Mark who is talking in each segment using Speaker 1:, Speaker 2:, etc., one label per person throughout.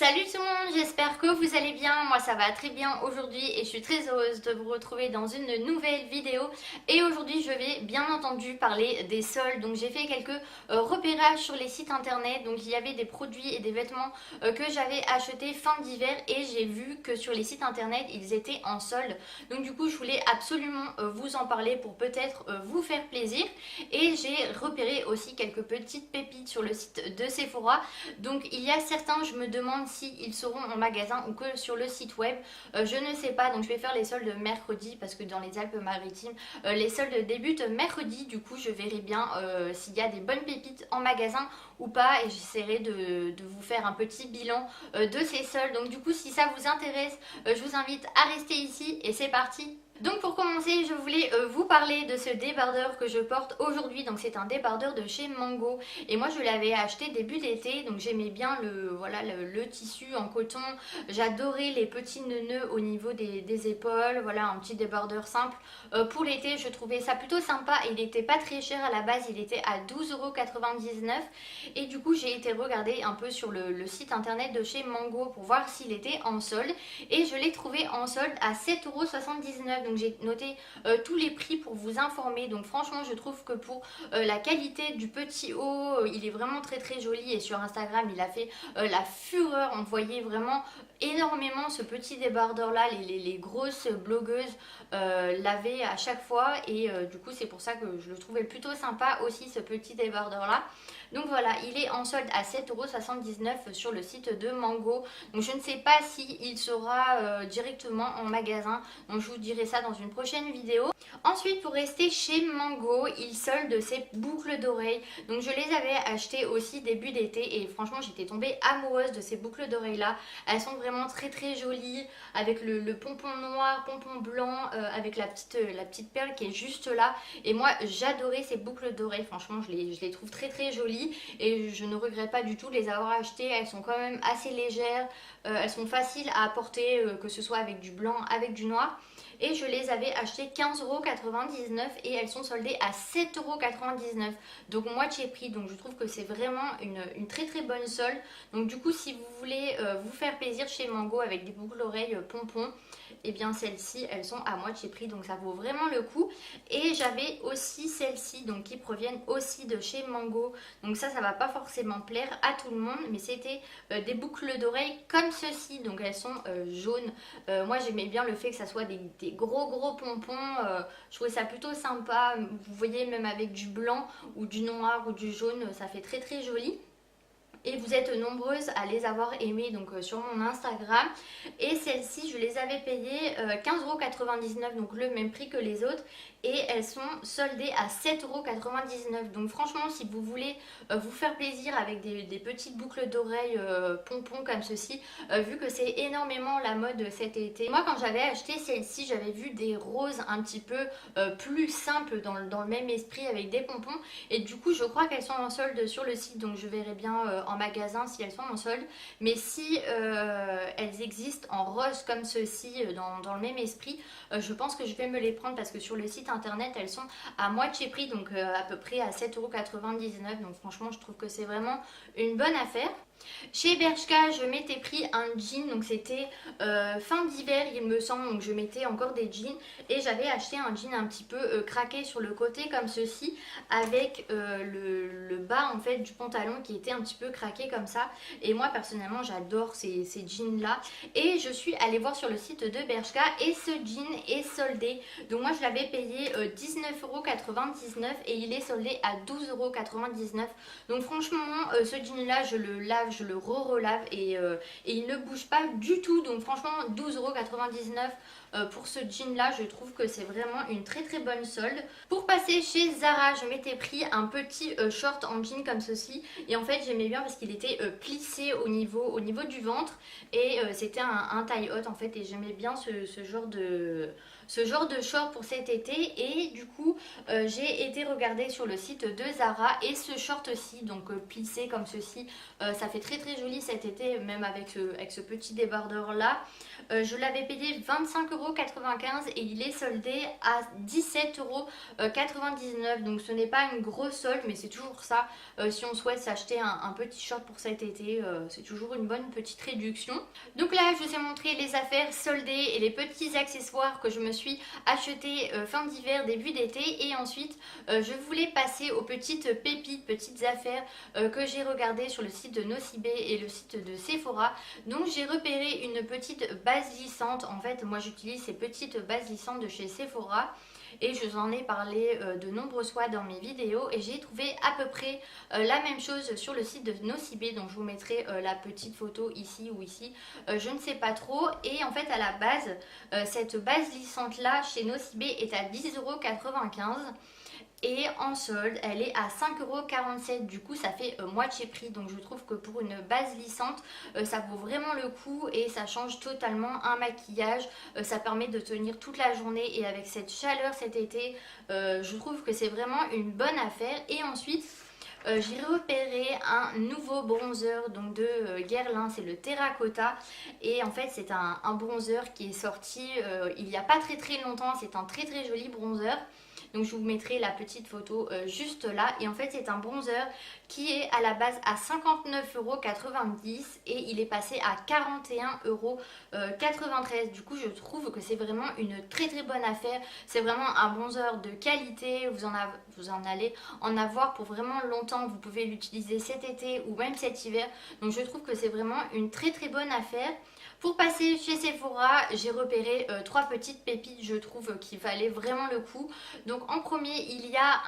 Speaker 1: Salut tout le monde, j'espère que vous allez bien, moi ça va très bien aujourd'hui et je suis très heureuse de vous retrouver dans une nouvelle vidéo. Et aujourd'hui je vais bien entendu parler des soldes, donc j'ai fait quelques repérages sur les sites internet. Donc il y avait des produits et des vêtements que j'avais achetés fin d'hiver et j'ai vu que sur les sites internet ils étaient en solde. Donc du coup je voulais absolument vous en parler pour peut-être vous faire plaisir. Et j'ai repéré aussi quelques petites pépites sur le site de Sephora. Donc il y a certains, je me demande s'ils seront en magasin ou que sur le site web. Je ne sais pas, donc je vais faire les soldes mercredi parce que dans les Alpes-Maritimes, les soldes débutent mercredi. Du coup, je verrai bien s'il y a des bonnes pépites en magasin ou pas et j'essaierai de vous faire un petit bilan de ces soldes. Donc du coup, si ça vous intéresse, je vous invite à rester ici et c'est parti. Donc pour commencer, je voulais vous parler de ce débardeur que je porte aujourd'hui. Donc c'est un débardeur de chez Mango et moi je l'avais acheté début d'été. Donc j'aimais bien le tissu en coton. J'adorais les petits nœuds au niveau des épaules. Voilà, un petit débardeur simple. Pour l'été, je trouvais ça plutôt sympa. Il n'était pas très cher à la base, il était à 12,99 € et du coup j'ai été regarder un peu sur le site internet de chez Mango pour voir s'il était en solde et je l'ai trouvé en solde à 7,79 €. Donc j'ai noté tous les prix pour vous informer. Donc franchement je trouve que pour la qualité du petit haut, il est vraiment très très joli et sur Instagram il a fait la fureur. On voyait vraiment énormément ce petit débardeur là, les grosses blogueuses l'avaient à chaque fois et du coup c'est pour ça que je le trouvais plutôt sympa aussi ce petit débardeur là. Donc voilà, il est en solde à 7,79 € sur le site de Mango. Donc je ne sais pas si il sera directement en magasin. Donc je vous dirai ça dans une prochaine vidéo. Ensuite, pour rester chez Mango, il solde ses boucles d'oreilles. Donc je les avais achetées aussi début d'été et franchement j'étais tombée amoureuse de ces boucles d'oreilles là. Elles sont vraiment très très jolies avec le pompon noir, pompon blanc, avec la petite perle qui est juste là. Et moi j'adorais ces boucles d'oreilles, franchement je les trouve très très jolies et je ne regrette pas du tout de les avoir achetées. Elles sont quand même assez légères, elles sont faciles à porter, que ce soit avec du blanc, avec du noir. Et je les avais achetées 15,99 € et elles sont soldées à 7,99 €. Donc moitié prix, donc je trouve que c'est vraiment une très très bonne solde. Donc du coup si vous voulez vous faire plaisir chez Mango avec des boucles d'oreilles pompons, et bien celles-ci elles sont à moitié prix donc ça vaut vraiment le coup. Et j'avais aussi celles-ci donc qui proviennent aussi de chez Mango. Donc ça va pas forcément plaire à tout le monde, mais c'était des boucles d'oreilles comme ceci. Donc elles sont jaunes. Moi j'aimais bien le fait que ça soit des gros pompons. Je trouvais ça plutôt sympa. Vous voyez, même avec du blanc ou du noir ou du jaune, ça fait très très joli. Et vous êtes nombreuses à les avoir aimées donc sur mon Instagram. Et celles-ci je les avais payées 15,99 €, donc le même prix que les autres. Et elles sont soldées à 7,99 €. Donc franchement si vous voulez vous faire plaisir avec des petites boucles d'oreilles pompons comme ceci, vu que c'est énormément la mode cet été. Moi quand j'avais acheté celle-ci j'avais vu des roses un petit peu plus simples dans le même esprit avec des pompons. Et du coup je crois qu'elles sont en solde sur le site, donc je verrai bien en magasin si elles sont en solde. Mais si elles existent en rose comme ceci dans le même esprit, je pense que je vais me les prendre parce que sur le site internet elles sont à moitié prix, donc à peu près à 7,99 €. Donc franchement je trouve que c'est vraiment une bonne affaire. Chez Bershka, je m'étais pris un jean, donc c'était fin d'hiver il me semble, donc je mettais encore des jeans et j'avais acheté un jean un petit peu craqué sur le côté comme ceci avec le bas en fait du pantalon qui était un petit peu craqué comme ça. Et moi personnellement j'adore ces jeans là et je suis allée voir sur le site de Bershka et ce jean est soldé. Donc moi je l'avais payé 19,99 € et il est soldé à 12,99 €. Donc franchement ce jean là je le lave, je le relave et il ne bouge pas du tout. Donc franchement 12,99 € pour ce jean là, je trouve que c'est vraiment une très très bonne solde. Pour passer chez Zara, je m'étais pris un petit short en jean comme ceci et en fait j'aimais bien parce qu'il était plissé au niveau du ventre et c'était un taille haute en fait et j'aimais bien ce genre de short pour cet été. Et du coup j'ai été regarder sur le site de Zara et ce short aussi, donc plissé comme ceci, ça fait très très joli cet été, même avec ce petit débardeur là. Je l'avais payé 25,99 5,95€ et il est soldé à 17,99€. Donc ce n'est pas une grosse solde, mais c'est toujours ça. Si on souhaite s'acheter un petit short pour cet été, c'est toujours une bonne petite réduction. Donc là, je vous ai montré les affaires soldées et les petits accessoires que je me suis achetés fin d'hiver, début d'été. Et ensuite, je voulais passer aux petites pépites, petites affaires que j'ai regardées sur le site de Nocibé et le site de Sephora. Donc j'ai repéré une petite base lissante. En fait, moi j'utilise ces petites bases lissantes de chez Sephora. Et je vous en ai parlé de nombreuses fois dans mes vidéos et j'ai trouvé à peu près la même chose sur le site de Nocibé, donc je vous mettrai la petite photo ici ou ici, je ne sais pas trop. Et en fait à la base, cette base lissante là chez Nocibé est à 10,95€. Et en solde, elle est à 5,47€. Du coup, ça fait moitié prix. Donc, je trouve que pour une base lissante, ça vaut vraiment le coup et ça change totalement un maquillage. Ça permet de tenir toute la journée et avec cette chaleur cet été, je trouve que c'est vraiment une bonne affaire. Et ensuite, j'ai repéré un nouveau bronzer donc de Guerlain, c'est le Terracotta. Et en fait, c'est un bronzer qui est sorti il n'y a pas très longtemps. C'est un très joli bronzer. Donc je vous mettrai la petite photo juste là. Et en fait c'est un bronzer qui est à la base à 59,90€ et il est passé à 41,93€. Du coup je trouve que c'est vraiment une très bonne affaire. C'est vraiment un bronzer de qualité. Vous en allez en avoir pour vraiment longtemps. Vous pouvez l'utiliser cet été ou même cet hiver. Donc je trouve que c'est vraiment une très bonne affaire. Pour passer chez Sephora, j'ai repéré trois petites pépites, je trouve, qui valaient vraiment le coup. Donc en premier, il y a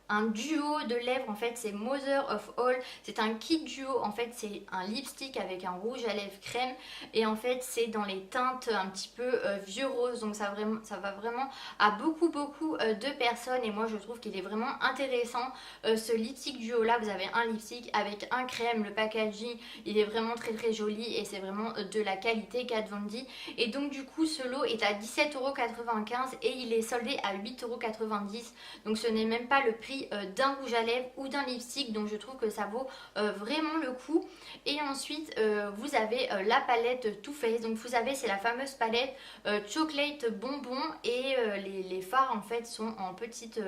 Speaker 1: un duo de lèvres, en fait c'est Mother of All. C'est un kit duo, en fait c'est un lipstick avec un rouge à lèvres crème. Et en fait c'est dans les teintes un petit peu vieux rose. Donc ça va vraiment à beaucoup de personnes. Et moi je trouve qu'il est vraiment intéressant ce lipstick duo là. Vous avez un lipstick avec un crème, le packaging il est vraiment très joli et c'est vraiment de la qualité Kat Von D. Et donc du coup ce lot est à 17,95€ et il est soldé à 8,90€. Donc ce n'est même pas le prix d'un rouge à lèvres ou d'un lipstick. Donc je trouve que ça vaut vraiment le coup. Et ensuite vous avez la palette Too Faced. Donc vous savez c'est la fameuse palette chocolate bonbon. Et les fards en fait sont en petite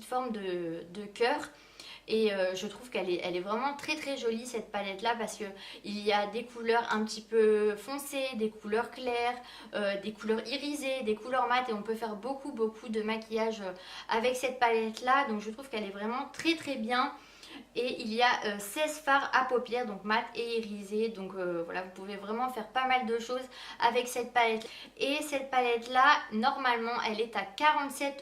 Speaker 1: forme de cœur. Et je trouve qu'elle est vraiment très jolie cette palette là, parce que il y a des couleurs un petit peu foncées, des couleurs claires, des couleurs irisées, des couleurs mates, et on peut faire beaucoup de maquillage avec cette palette là. Donc je trouve qu'elle est vraiment très bien. Et il y a 16 fards à paupières, donc mat et irisés. Donc voilà, vous pouvez vraiment faire pas mal de choses avec cette palette. Et cette palette là, normalement, elle est à 47€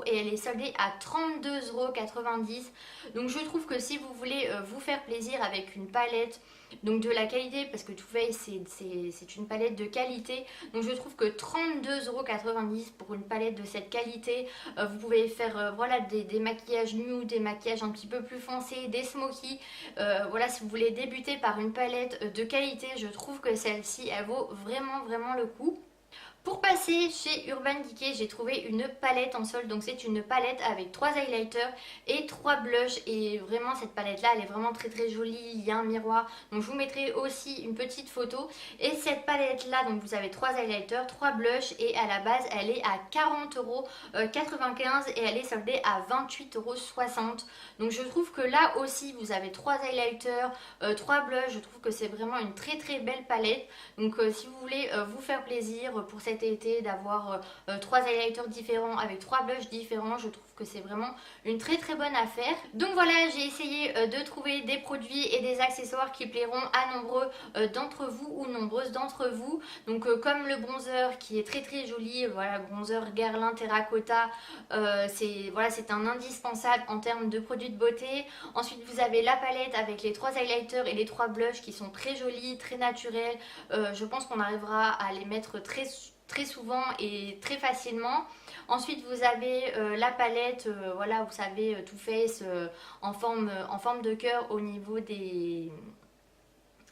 Speaker 1: et elle est soldée à 32,90€. Donc je trouve que si vous voulez vous faire plaisir avec une palette donc de la qualité, parce que Too Faced c'est une palette de qualité, donc je trouve que 32,90€ pour une palette de cette qualité, vous pouvez faire voilà des maquillages nude, des maquillages un petit peu plus foncés, des smoky. Voilà, si vous voulez débuter par une palette de qualité, je trouve que celle-ci elle vaut vraiment le coup. Pour passer chez Urban Decay, j'ai trouvé une palette en solde. Donc c'est une palette avec 3 highlighters et 3 blushs. Et vraiment cette palette là elle est vraiment très jolie. Il y a un miroir. Donc je vous mettrai aussi une petite photo. Et cette palette là, donc vous avez 3 highlighters, 3 blushs. Et à la base elle est à 40,95€ et elle est soldée à 28,60€. Donc je trouve que là aussi vous avez 3 highlighters, 3 blushs. Je trouve que c'est vraiment une très belle palette. Donc si vous voulez vous faire plaisir pour cette cet été d'avoir 3 highlighters différents avec 3 blushs différents. Je trouve que c'est vraiment une très bonne affaire. Donc voilà, j'ai essayé de trouver des produits et des accessoires qui plairont à nombreux d'entre vous ou nombreuses d'entre vous. Donc comme le bronzer qui est très joli, voilà, bronzer Guerlain Terracotta, c'est un indispensable en termes de produits de beauté. Ensuite vous avez la palette avec les 3 highlighters et les 3 blushs qui sont très jolis, très naturels. Je pense qu'on arrivera à les mettre très souvent et très facilement. Ensuite vous avez la palette, voilà, vous savez, Too Faced en forme de cœur au niveau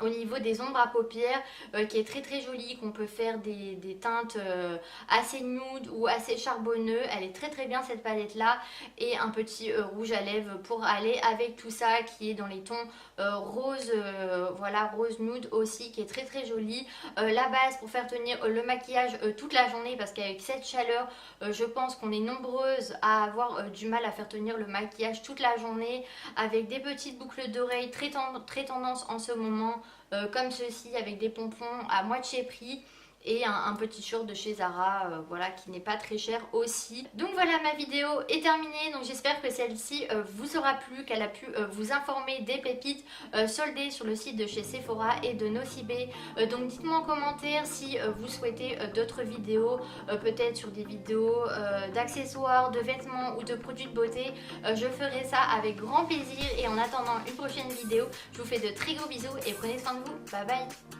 Speaker 1: au niveau des ombres à paupières qui est très jolie, qu'on peut faire des teintes assez nude ou assez charbonneux. Elle est très bien cette palette là, et un petit rouge à lèvres pour aller avec tout ça qui est dans les tons rose, voilà, rose nude aussi, qui est très jolie. La base pour faire tenir le maquillage toute la journée, parce qu'avec cette chaleur je pense qu'on est nombreuses à avoir du mal à faire tenir le maquillage toute la journée, avec des petites boucles d'oreilles très tendance en ce moment, comme ceci, avec des pompons à moitié prix et un petit short de chez Zara, voilà, qui n'est pas très cher aussi. Donc voilà, ma vidéo est terminée, donc j'espère que celle-ci vous aura plu, qu'elle a pu vous informer des pépites soldées sur le site de chez Sephora et de Nocibé. Donc dites-moi en commentaire si vous souhaitez d'autres vidéos, peut-être sur des vidéos d'accessoires, de vêtements ou de produits de beauté. Je ferai ça avec grand plaisir, et en attendant une prochaine vidéo, je vous fais de très gros bisous et prenez soin de vous. Bye bye.